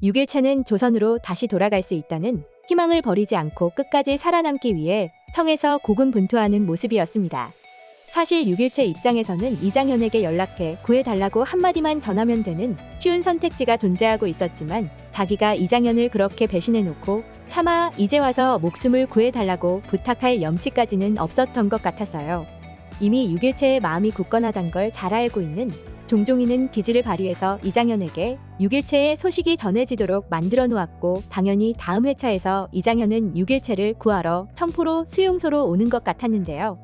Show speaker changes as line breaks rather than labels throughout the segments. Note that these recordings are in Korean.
유길채는 조선으로 다시 돌아갈 수 있다는 희망을 버리지 않고 끝까지 살아남기 위해 청에서 고군분투하는 모습이었습니다. 사실 유길채 입장에서는 이장현에게 연락해 구해달라고 한마디만 전하면 되는 쉬운 선택지가 존재하고 있었지만 자기가 이장현을 그렇게 배신해놓고 차마 이제 와서 목숨을 구해달라고 부탁할 염치까지는 없었던 것 같았어요. 이미 유길채의 마음이 굳건하단 걸 잘 알고 있는 종종이는 기지를 발휘해서 이장현에게 유길채의 소식이 전해지도록 만들어 놓았고 당연히 다음 회차에서 이장현은 유길채를 구하러 청포로 수용소로 오는 것 같았는데요.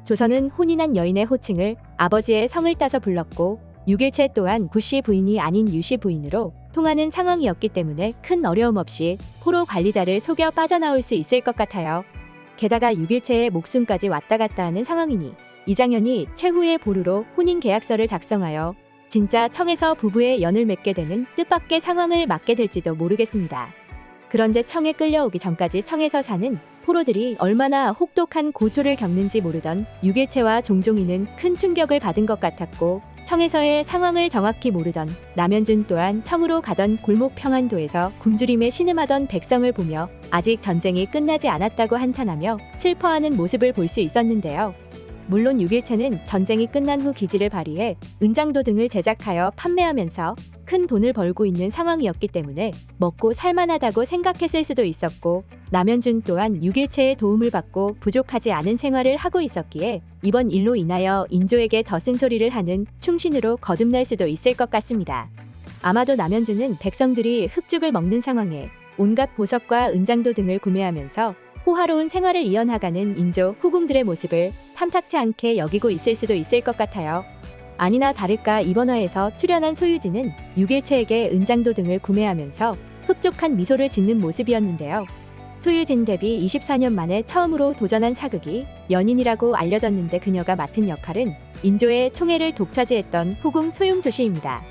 조선은 혼인한 여인의 호칭을 아버지의 성을 따서 불렀고 유길채 또한 구씨 부인이 아닌 유씨 부인으로 통하는 상황이었기 때문에 큰 어려움 없이 포로 관리자를 속여 빠져나올 수 있을 것 같아요. 게다가 유길채의 목숨까지 왔다 갔다 하는 상황이니 이장현이 최후의 보루로 혼인 계약서를 작성하여 진짜 청에서 부부의 연을 맺게 되는 뜻밖의 상황을 맞게 될지도 모르겠습니다. 그런데 청에 끌려오기 전까지 청에서 사는 포로들이 얼마나 혹독한 고초를 겪는지 모르던 유길채와 종종이는 큰 충격을 받은 것 같았고 청에서의 상황을 정확히 모르던 남현준 또한 청으로 가던 골목 평안도에서 굶주림에 신음하던 백성을 보며 아직 전쟁이 끝나지 않았다고 한탄하며 슬퍼하는 모습을 볼 수 있었는데요. 물론 유길채는 전쟁이 끝난 후 기지를 발휘해 은장도 등을 제작하여 판매하면서 큰 돈을 벌고 있는 상황이었기 때문에 먹고 살만하다고 생각했을 수도 있었고 남현준 또한 유길채의 도움을 받고 부족하지 않은 생활을 하고 있었기에 이번 일로 인하여 인조에게 더 쓴소리를 하는 충신으로 거듭날 수도 있을 것 같습니다. 아마도 남현준은 백성들이 흙죽을 먹는 상황에 온갖 보석과 은장도 등을 구매하면서 호화로운 생활을 이어나가는 인조 후궁들의 모습을 탐탁치 않게 여기고 있을 수도 있을 것 같아요. 아니나 다를까 이번 화에서 출연한 소유진은 유길채에게 은장도 등을 구매하면서 흡족한 미소를 짓는 모습이었는데요. 소유진 데뷔 24년 만에 처음으로 도전한 사극이 연인이라고 알려졌는데 그녀가 맡은 역할은 인조의 총애를 독차지했던 후궁 소용조씨입니다.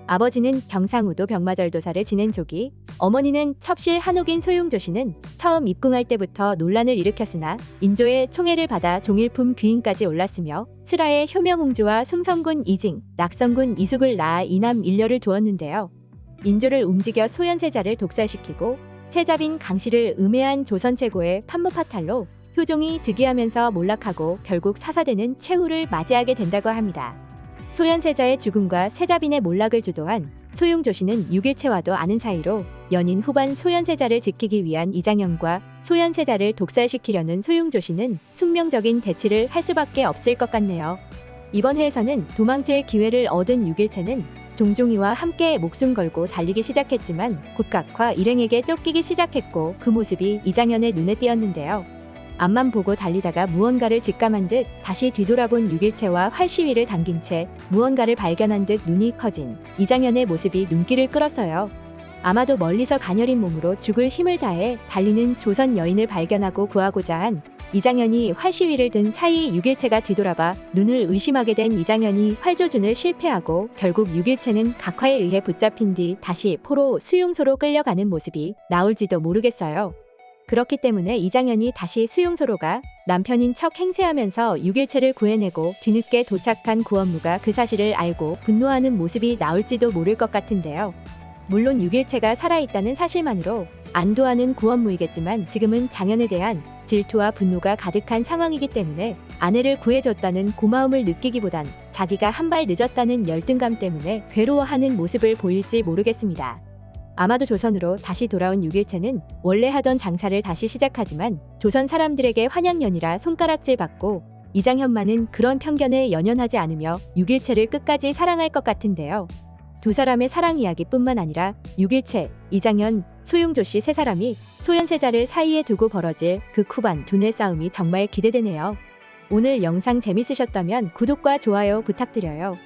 아버지는 경상우도 병마절도사를 지낸 조기, 어머니는 첩실 한옥인 소용조씨는 처음 입궁할 때부터 논란을 일으켰으나 인조의 총애를 받아 종일품 귀인까지 올랐으며 슬하의 효명옹주와 숭성군 이징, 낙성군 이숙을 낳아 이남 일녀를 두었는데요. 인조를 움직여 소현세자를 독살시키고 세자빈 강씨를 음해한 조선 최고의 판무파탈로 효종이 즉위하면서 몰락하고 결국 사사되는 최후를 맞이하게 된다고 합니다. 소현세자의 죽음과 세자빈의 몰락을 주도한 소용조씨는 유길채와도 아는 사이로 연인 후반 소현세자를 지키기 위한 이장현과 소현세자를 독살시키려는 소용조씨는 숙명적인 대치를 할 수밖에 없을 것 같네요. 이번 회에서는 도망칠 기회를 얻은 유길채는 종종이와 함께 목숨 걸고 달리기 시작했지만 곧 각화 일행에게 쫓기기 시작했고 그 모습이 이장현의 눈에 띄었는데요. 앞만 보고 달리다가 무언가를 직감한 듯 다시 뒤돌아본 유길채와 활시위를 당긴 채 무언가를 발견한 듯 눈이 커진 이장현의 모습이 눈길을 끌었어요. 아마도 멀리서 가녀린 몸으로 죽을 힘을 다해 달리는 조선 여인을 발견하고 구하고자 한 이장현이 활시위를 든 사이 유길채가 뒤돌아봐 눈을 의심하게 된 이장현이 활조준을 실패하고 결국 유길채는 각화에 의해 붙잡힌 뒤 다시 포로 수용소로 끌려가는 모습이 나올지도 모르겠어요. 그렇기 때문에 이장현이 다시 수용소로 가 남편인 척 행세하면서 유길채를 구해내고 뒤늦게 도착한 구원무가 그 사실을 알고 분노하는 모습이 나올지도 모를 것 같은데요. 물론 유길채가 살아있다는 사실만으로 안도하는 구원무이겠지만 지금은 장현에 대한 질투와 분노가 가득한 상황이기 때문에 아내를 구해줬다는 고마움을 느끼기보단 자기가 한 발 늦었다는 열등감 때문에 괴로워하는 모습을 보일지 모르겠습니다. 아마도 조선으로 다시 돌아온 유길채는 원래 하던 장사를 다시 시작하지만 조선 사람들에게 환양연이라 손가락질 받고 이장현만은 그런 편견에 연연하지 않으며 유길채를 끝까지 사랑할 것 같은데요. 두 사람의 사랑 이야기뿐만 아니라 유길채, 이장현, 소용조씨 세 사람이 소현세자를 사이에 두고 벌어질 극후반 두뇌 싸움이 정말 기대되네요. 오늘 영상 재밌으셨다면 구독과 좋아요 부탁드려요.